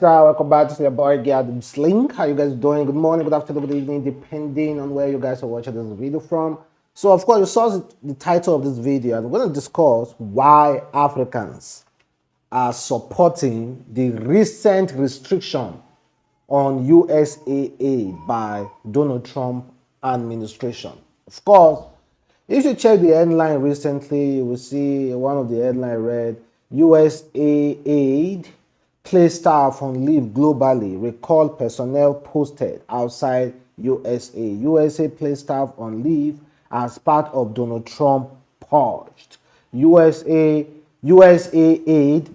welcome back to your boy Adamslink. How you guys doing? Good morning, good afternoon, good evening, depending on where you guys are watching this video from. So, of course, you saw the title of this video. I'm going to discuss why Africans are supporting the recent restriction on USAID by Donald Trump administration. Of course, if you check the headline recently, you will see one of the headline read USAID place staff on leave globally, recall personnel posted outside USA. USA place staff on leave as part of Donald Trump purged. USAID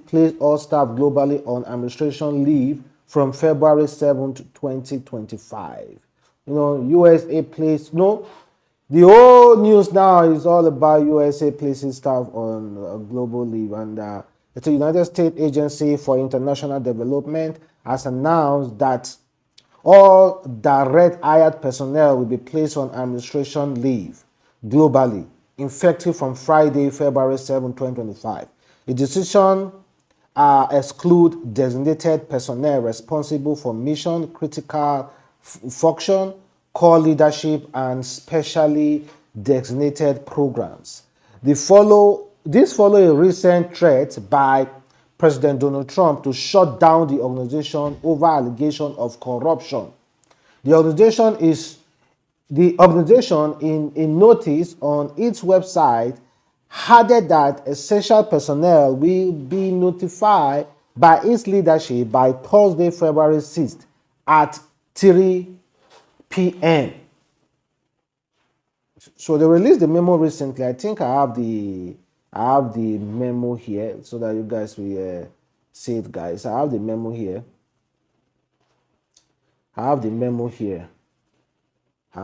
placed all staff globally on administration leave from February 7th, 2025. You know, USA placed, the whole news now is all about USA placing staff on global leave, and the United States Agency for International Development has announced that all direct hired personnel will be placed on administration leave globally, effective from Friday, February 7, 2025. The decision exclude designated personnel responsible for mission critical function, core leadership, and specially designated programs. This follow a recent threat by President Donald Trump to shut down the organization over allegation of corruption. The organization in notice on its website added that essential personnel will be notified by its leadership by Thursday, February 6th at 3 p.m. So they released the memo recently. I think I have the memo here so that you guys will see it, guys. I have the memo here. I have the memo here. I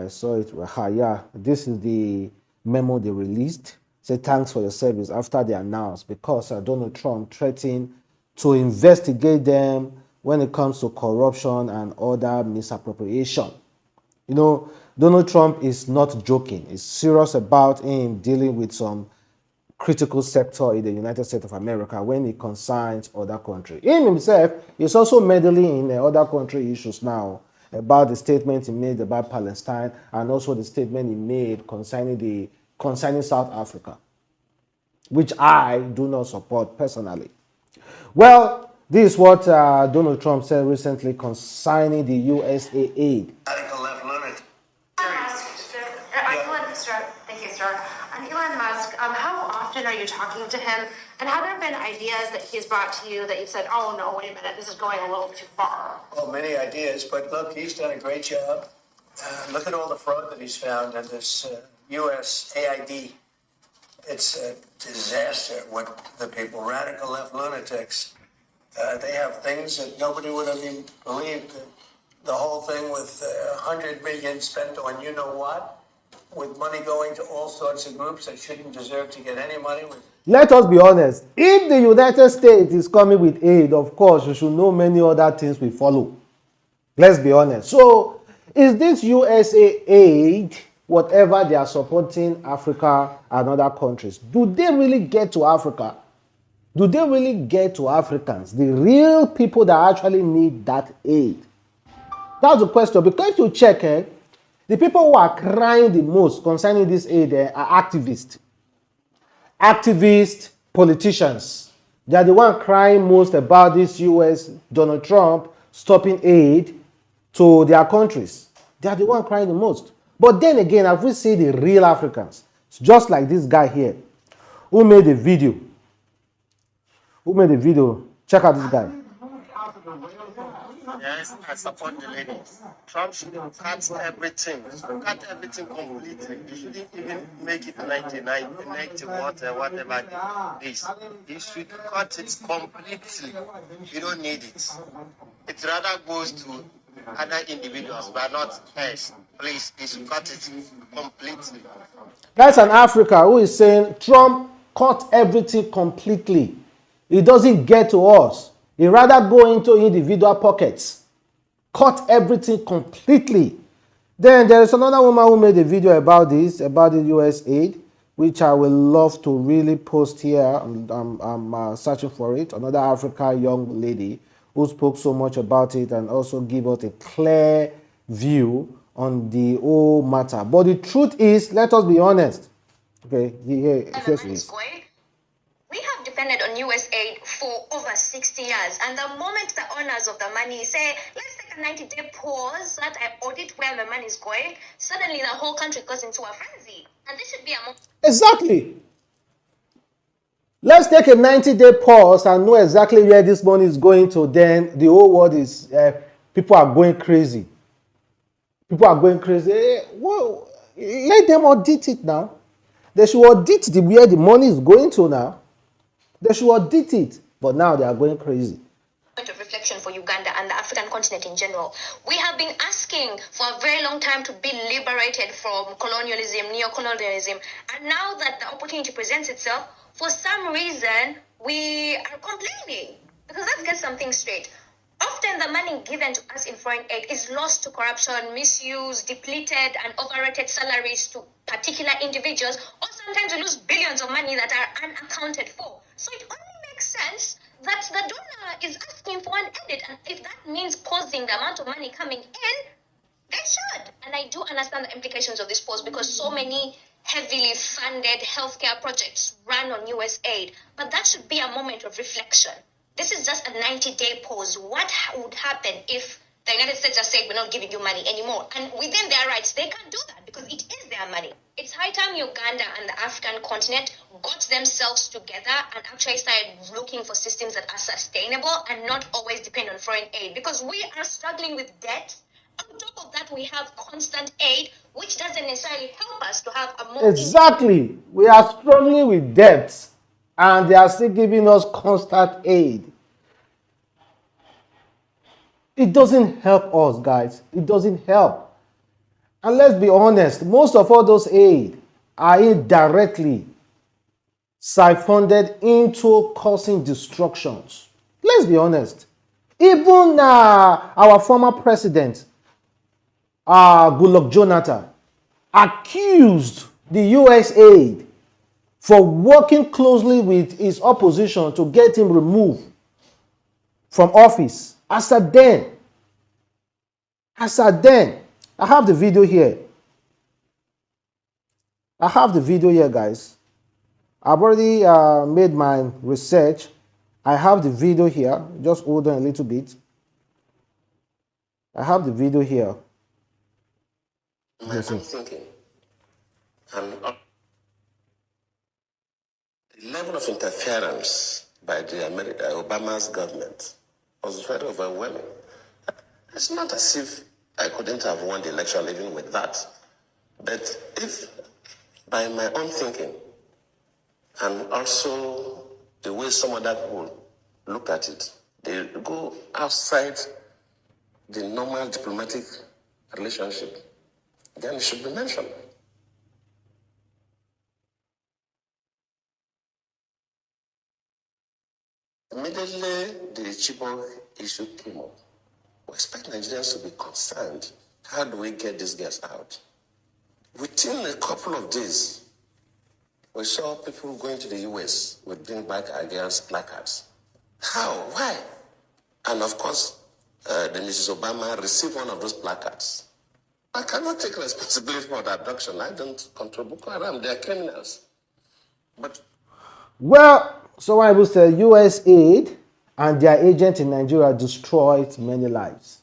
saw it. Yeah, this is the memo they released. Say thanks for your service after they announced, because Donald Trump threatened to investigate them when it comes to corruption and other misappropriation. You know, Donald Trump is not joking. He's serious about him dealing with some critical sector in the United States of America when it concerns other countries. Him himself is also meddling in other country issues now, about the statement he made about Palestine, and also the statement he made concerning South Africa, which I do not support personally. Well, this is what Donald Trump said recently concerning the USAID. Thank you, sir. On Elon Musk, how often are you talking to him? And have there been ideas that he's brought to you that you said, oh, no, wait a minute, this is going a little too far? Well, many ideas, but look, he's done a great job. Look at all the fraud that he's found in this USAID. It's a disaster what the people, radical left lunatics, they have things that nobody would have even believed. The whole thing with $100 million spent on you know what, with money going to all sorts of groups that shouldn't deserve to get any money. Let us be honest. If the United States is coming with aid, of course, you should know many other things will follow. Let's be honest. So, is this USAID, whatever they are supporting Africa and other countries, do they really get to Africa? Do they really get to Africans, the real people that actually need that aid? That's the question. Because if you check, the people who are crying the most concerning this aid are activists. Activist politicians. They are the one crying most about this US Donald Trump stopping aid to their countries. They are the one crying the most. But then again, if we see the real Africans, just like this guy here, who made a video. Check out this guy. Yes, I support the lady. Trump should cut everything. Cut everything completely. You shouldn't even make it 99, 90, whatever it is. You should cut it completely. You don't need it. It rather goes to other individuals, but not us. Please, you should cut it completely. That's an Africa who is saying Trump cut everything completely. It doesn't get to us. He rather go into individual pockets. Cut everything completely. Then there is another woman who made a video about this, about the US aid. which I will love to really post here. I'm searching for it. Another African young lady who spoke so much about it and also give us a clear view on the whole matter. But the truth is, let us be honest. Okay, here's this. We have depended on USAID for over 60 years. And the moment the owners of the money say, let's take a 90-day pause, that I audit where the money is going, suddenly the whole country goes into a frenzy. And this should be a Exactly. Let's take a 90-day pause and know exactly where this money is going to. Then the whole world is, people are going crazy. People are going crazy. Well, let them audit it now. They should audit where the money is going to now. They should audit it. But now they are going crazy. Point of reflection for Uganda and the African continent in general. We have been asking for a very long time to be liberated from colonialism, neo-colonialism, and now that the opportunity presents itself, for some reason, we are complaining. Because let's get something straight. Often the money given to us in foreign aid is lost to corruption, misuse, depleted and overrated salaries to particular individuals, or sometimes we lose billions of money that are unaccounted for. So it only makes sense that the donor is asking for an edit, and if that means pausing the amount of money coming in, they should. And I do understand the implications of this pause because so many heavily funded healthcare projects run on USAID, but that should be a moment of reflection. This is just a 90-day pause. What would happen if the United States just said, we're not giving you money anymore? And within their rights, they can't do that because it is their money. It's high time Uganda and the African continent got themselves together and actually started looking for systems that are sustainable and not always depend on foreign aid, because we are struggling with debt. On top of that, we have constant aid, which doesn't necessarily help us to have a more... Exactly. We are struggling with debts and they are still giving us constant aid. It doesn't help us, guys. It doesn't help. And let's be honest, most of all those aid are indirectly siphoned into causing destructions. Let's be honest. Even our former president, Goodluck Jonathan, accused the USAID for working closely with his opposition to get him removed from office. As at then, I have the video here. Guys. I've already made my research. I have the video here. Just hold on a little bit. I have the video here. I'm thinking, and the level of interference by the Obama's government was very overwhelming. It's not as if I couldn't have won the election even with that. But if, by my own thinking, and also the way some other people look at it, they go outside the normal diplomatic relationship, then it should be mentioned. Immediately the Chibok issue came up, we expect Nigerians to be concerned. How do we get these guys out? Within a couple of days, we saw people going to the US with Bring Back Ideas placards. How? Why? And of course, the Mrs. Obama received one of those placards. I cannot take responsibility for the abduction. I don't control Boko Haram. They are criminals. But well, so I will say USAID and their agent in Nigeria destroyed many lives.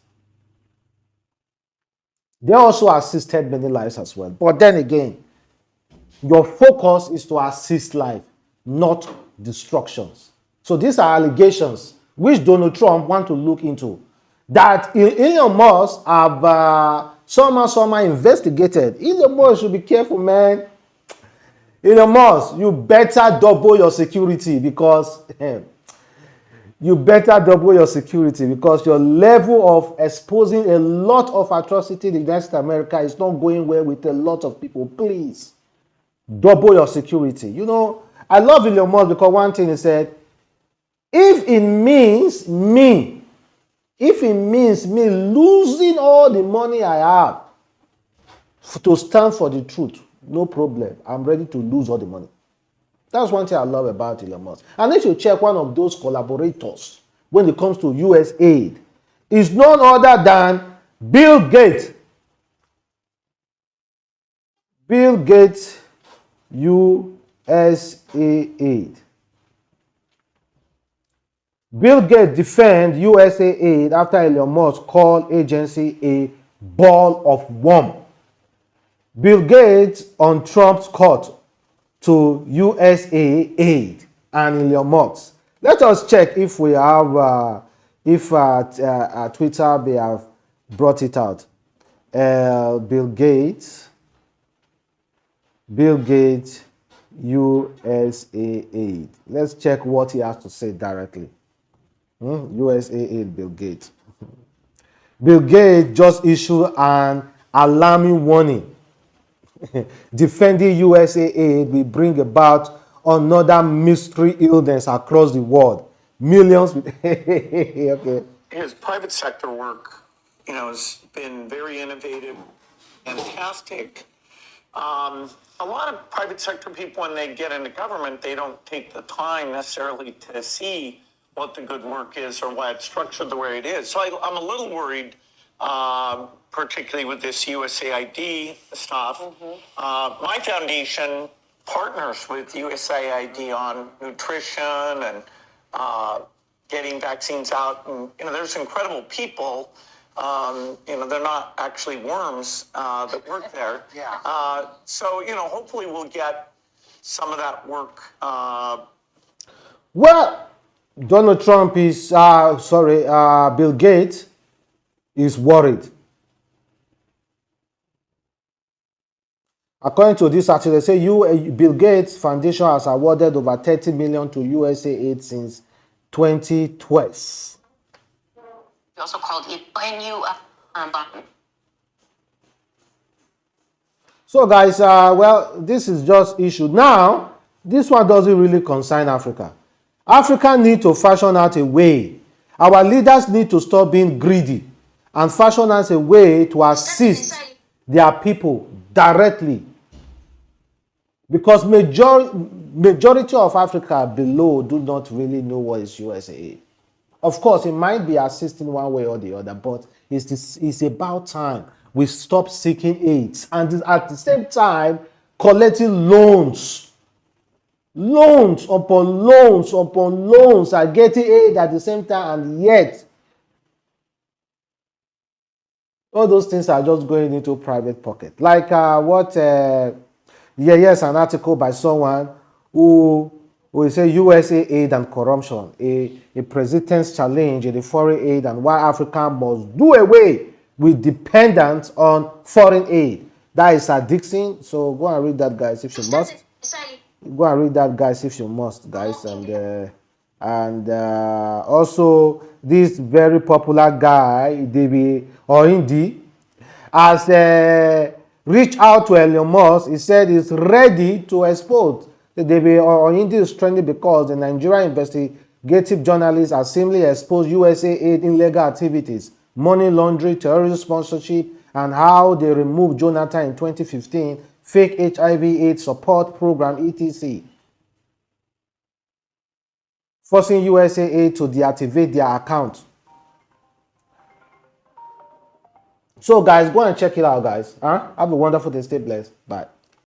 They also assisted many lives as well. But then again, your focus is to assist life, not destructions. So these are allegations which Donald Trump want to look into. That Elon Musk have somehow investigated. Elon Musk should be careful, man. Elon Musk, you better double your security because your level of exposing a lot of atrocity in United America is not going well with a lot of people. Please double your security. You know, I love Elon Musk because one thing he said, if it means me losing all the money I have to stand for the truth, no problem. I'm ready to lose all the money. That's one thing I love about Elon Musk. And if you check one of those collaborators when it comes to USAID, is none other than Bill Gates. Bill Gates USAID. Bill Gates defend USAID after Elon Musk called agency a ball of worm. Bill Gates on Trump's court to USAID and Elon Musk. Let us check if we have, Twitter they have brought it out. Bill Gates USAID. Let's check what he has to say directly. USAID Bill Gates. Bill Gates just issued an alarming warning. Defending USAID will bring about another mystery illness across the world. Millions. Okay. His private sector work, has been very innovative, fantastic. A lot of private sector people, when they get into government, they don't take the time necessarily to see what the good work is or why it's structured the way it is. So I'm a little worried, particularly with this USAID stuff. My foundation partners with USAID on nutrition and getting vaccines out. And, there's incredible people. They're not actually worms that work there. Yeah. So, hopefully we'll get some of that work. Well, Donald Trump is, Bill Gates is worried. According to this article, they say Bill Gates Foundation has awarded over 30 million to USAID since 2012. We also called it a new button. So guys, this is just issued. Now, this one doesn't really concern Africa. Africa need to fashion out a way. Our leaders need to stop being greedy and fashion out a way to assist their people directly. Because majority of Africa below do not really know what is USAID. Of course, it might be assisting one way or the other, but it's about time we stop seeking aids and at the same time collecting loans. Loans upon loans upon loans are getting aid at the same time, and yet all those things are just going into private pocket. Like yes, an article by someone who say USAID and corruption, a president's challenge in the foreign aid and why Africa must do away with dependence on foreign aid. That is Dixon. So go and read that, guys, if you must. Go and read that, guys, if you must, guys. And also this very popular guy, David Oindi, has reached out to Elon Musk. He said he's ready to expose. David Oindi is trending because the Nigerian investigative journalists have seemingly exposed USAID illegal activities, money laundering, terrorist sponsorship, and how they removed Jonathan in 2015, fake HIV/AIDS support program, etc., forcing USAID to deactivate their account. So guys, go and check it out, guys. Have a wonderful day. Stay blessed. Bye.